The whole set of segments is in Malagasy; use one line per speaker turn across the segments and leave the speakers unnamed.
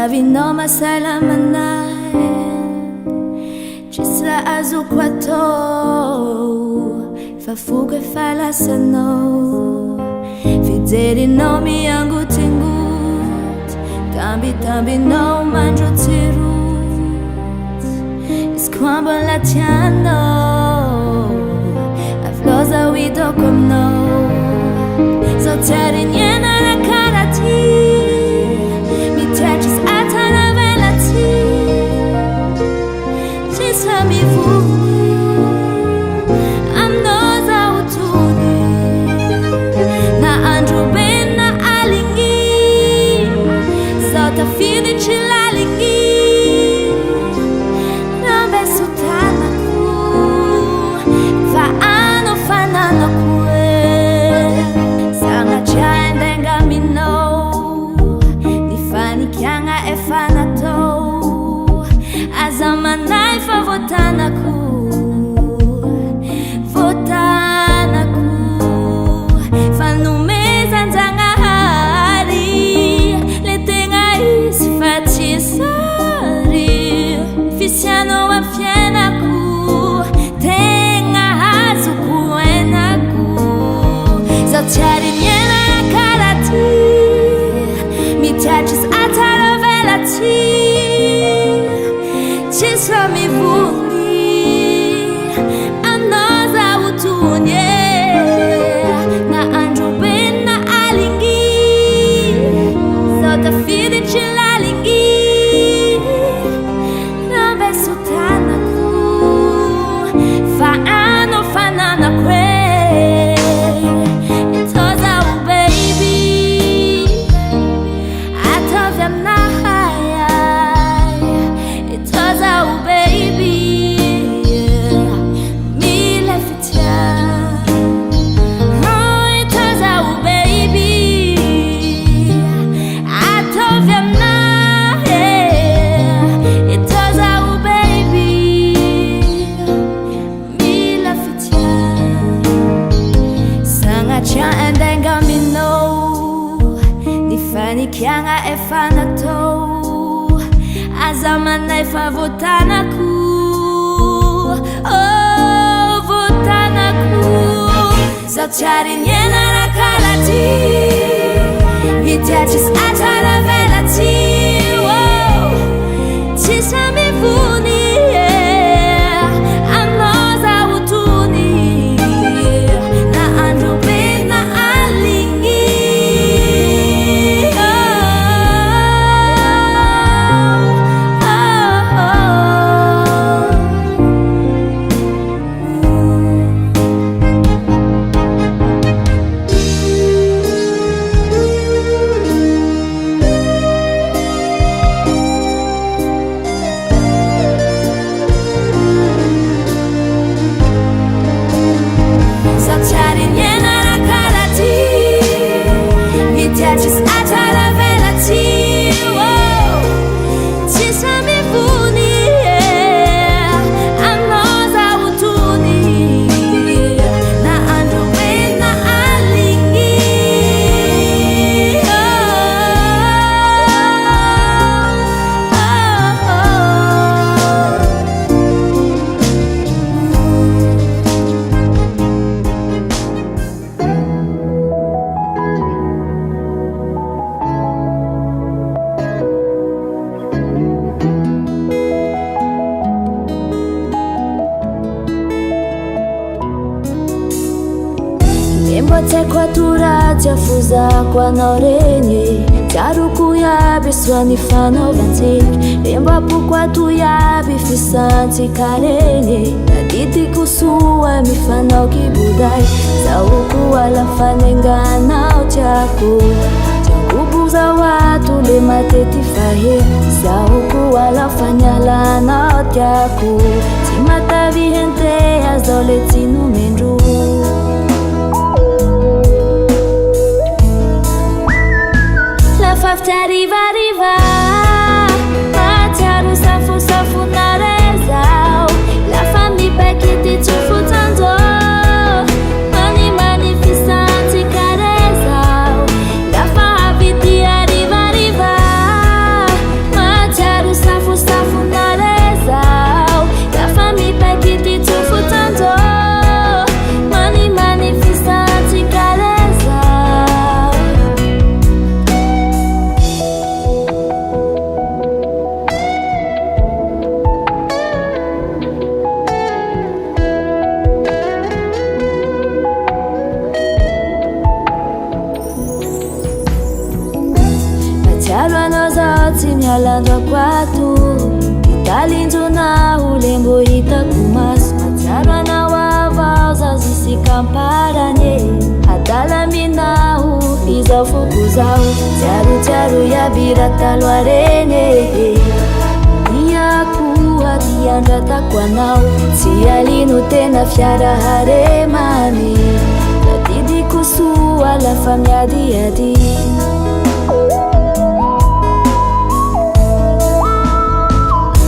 Vino masala manai Chisla azu kwato Fafuga fala sano Fideli no mi yangu tingut Tambi no manjo tirut Iskwambo latiano Afloza wido komno Zoteri niena na karati Mi touches mi vuni amnoza utuni na andru ben na alingi zota fini chilalingi nambe sutana ku fa ano fanano kue sanga chaendenga mino nifani kyanga efanato Azamanai fa votanaku Fanumeza nzanga hari Letenga isifati sari Fisiano wa fienaku Tenga hazu kuenaku Zotiari nyena ya karati Mi touches atara velati Chisla mi vuni Anoza utunye Na andru ben na alingi Zota fidi chilalingi Nambe sutana ku Faano fanana kwe Itoza u baby Atovya mnahaya Itoza u baby Mi lefitia Oh, itoza u baby Atovya mnahaya Itoza u baby Mi lefitia Sanga cha endenga mino Nifani kyanga efanato Azamana ifa votanaku Oh, votanaku Zotiari nyena na karati Vitiachis atara velati Chisa mi vuni Anoza utuni Na andru ben na alingi Just atara velati Chisa mi vuni Anoza utuni Na andru ben na alingi Mbote kwa turajafuza kwa norenye Taruku ya biswani fano vantik Mbapu kwa tu ya bifisanti karenye Naditi kusuwa mifano kibudai Sauku wala fanenga na uchaku Changubu za watu le mateti fahe Sauku Alafanyalanao tiako tsy matavihentea zao le tsy nomendro lafa fitarivariva matsiaro safosafonare zao lafa mipakity tsofotsanjo manimany fisantikare zao lafa avity arivariva matsiaro safosafonare zao lafa mipakity tsofotsanjo manimany fisantikare zao matsiaro anao zao tsy mialandroako ato italinjonaho le mbo hitako maso matsiaro anao avao zao sisy kamparanye adalaminaho izao foko zao tsiarotsiaro iabira taloha reny iako aty andratako anao tsy alino tena fiaraharemany tadidiko soa lafa miadiady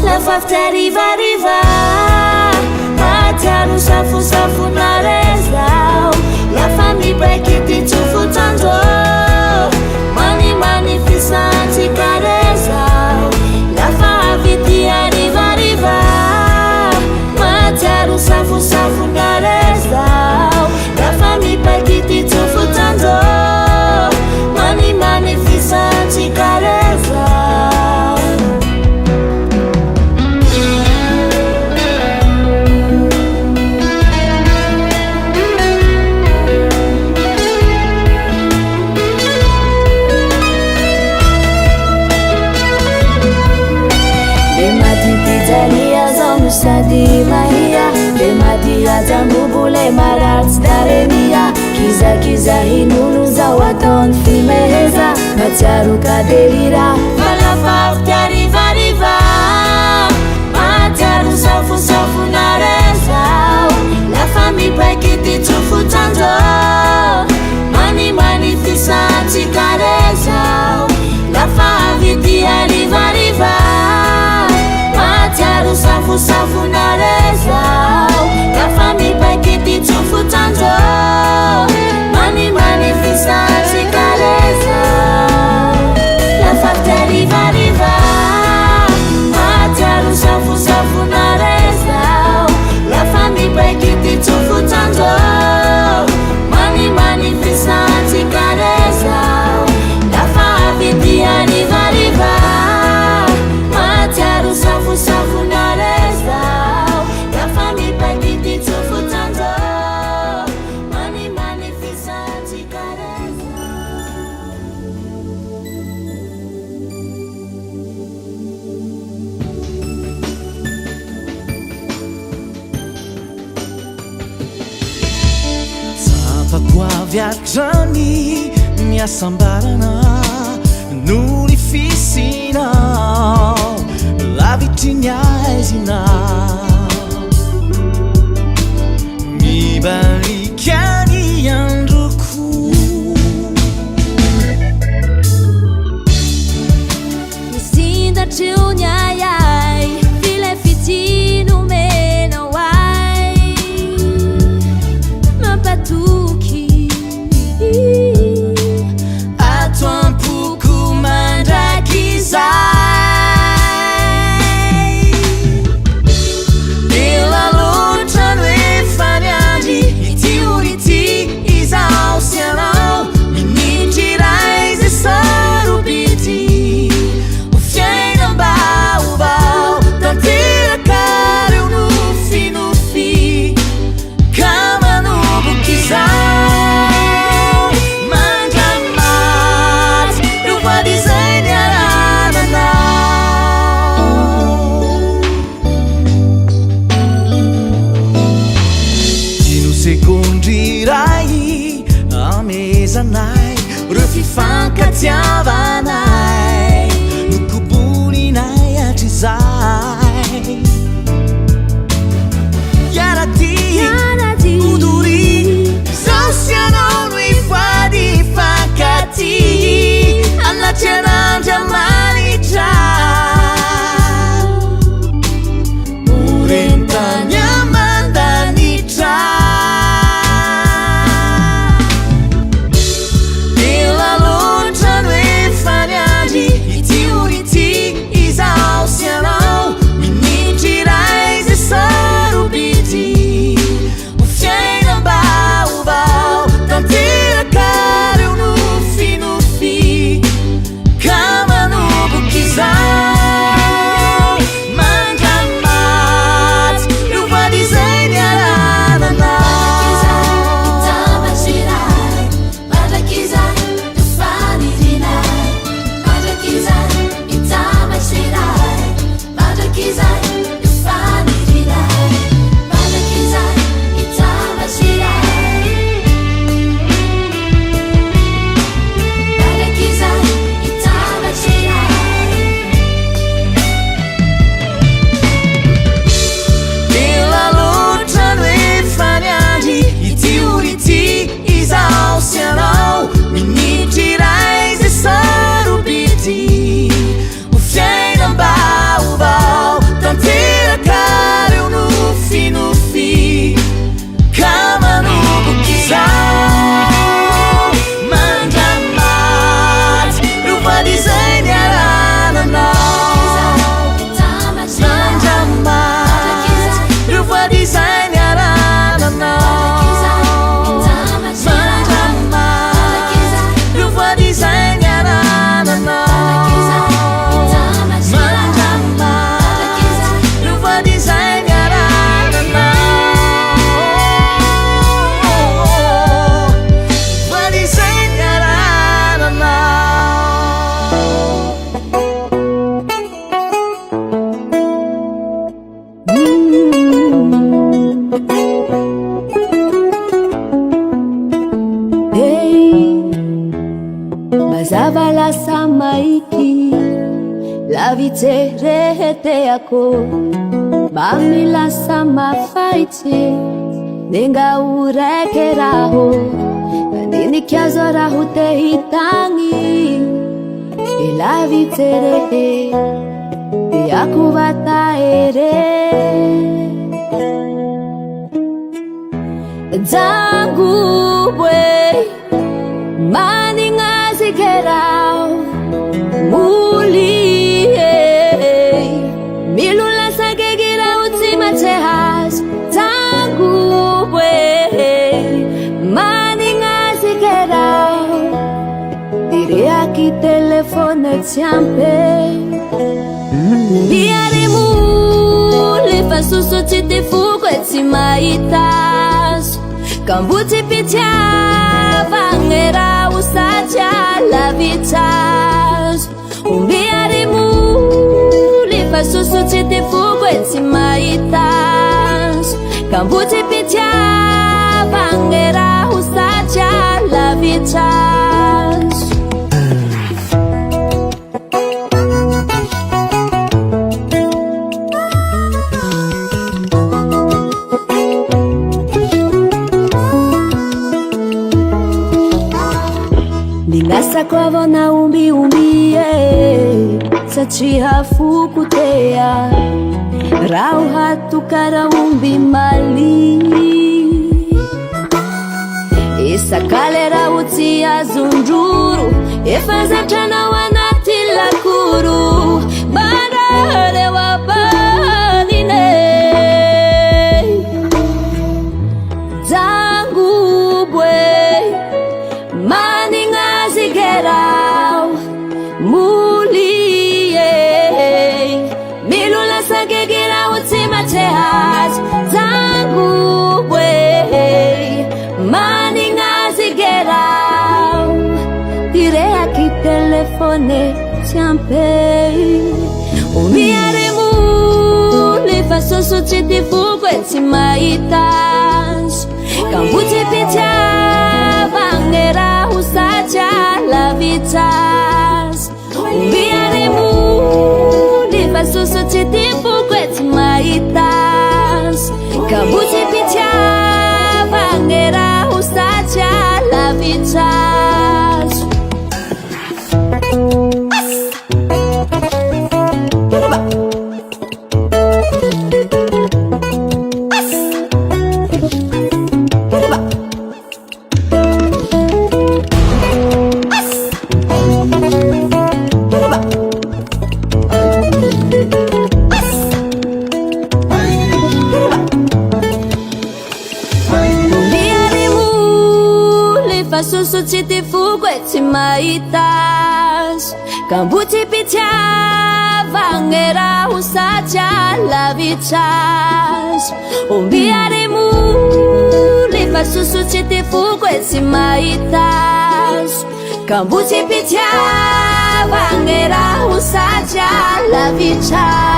lafa fitarivariva matsiaro safosafonare zao lafa mipakity tsofotsanjo manimany fisantikare zao lafa avity arivariva matsiaro safosafonare zao lafa mipakity tsofotsanjo manimany fisantikare zao sadi mahia le madia jambubule marats daremia kiza hinunu zao ataony fimeheza matsiaro kadelira malafa fitarivariva matsiaro safosafonare zao lafa mipakity tsofotsanjo manimany fisantikare zao lafa avity arivariva matsiaro safosafonare zao lafa mipakity tsofotsanjo manimany fisantikare zao lafa fitarivariva matsiaro safosafonare zao lafa mipakity tsofotsanjo manimany fisantikare zao lafa avity arivariva matsiaro safosafonare zao lafa mipakity tsofotsanjo manimany fisantikare
Tsapako avy atrany miasambarana noho ny fisinao lavitry ny aizinao mibalika ny androko
misindatry ny ayay file fitinomenao ay mampatoky
atoampoko mandrakizay ilalotrano efanyandry itiority izao sianao minitry ze sarobity ufiainambaobao tanterakare nofinofi kamanobokizao mandramaty rovoadizay ny arananao dino sekondry ray amezanay reo fifankatiavanay nokoboninay atry Pacarannya manitra Urintanya mandanitra Bila lutan wefanyadi Iti uriti izau sianau Mini tirai zesaru biti Ufiai na bau-bau Tantira kareu no fi Kama no bukizau Mangamat Rupa desainnya rananau
Mazavala sama iki Lavite rehete ako Mamila sama faite Nenga ureke raho Kanini kiazo raho te hitangi Lavite rehe Aku vata ere Zangu bwe Maning azikerau Muli Milula sa kegira utsima tehas Zangu bwe Maning azikerau Diri aki telefone tiampe Biare muli Fasuso tite fuko etima itas Kambuti pitia Vangera usaja la vitas Biare muli Fasuso tite fuko etima itas Kambuti pitia Vangera usaja la vitas Ningasa kwavo na umbi Sachiha fukutea Rauha tukara umbi mali Isakale rauti ya zunjuru Efaza chana wanatila kuru Bandare wabanine Zangu bwe Gerau Muli Milula sa kegira utsima tehas Zangu bwe Maning azigerau Dire aki telefone tiampe Umiare muli Fasoso titi fuko etima itas Kambuti pitia Vangera usaja la vitas Biare muli Fasuso titi fuko etima itas Kambuti pitia Vangera usaja la vitas fa susu tsy ty foko e tsy mahitazo kambo tsy pitiavagny raha ho satria lavitsazo ombiaremoly fa susu tsy ty foko e tsy mahitazo kambo tsy pitiavagny raha ho satria lavitsazo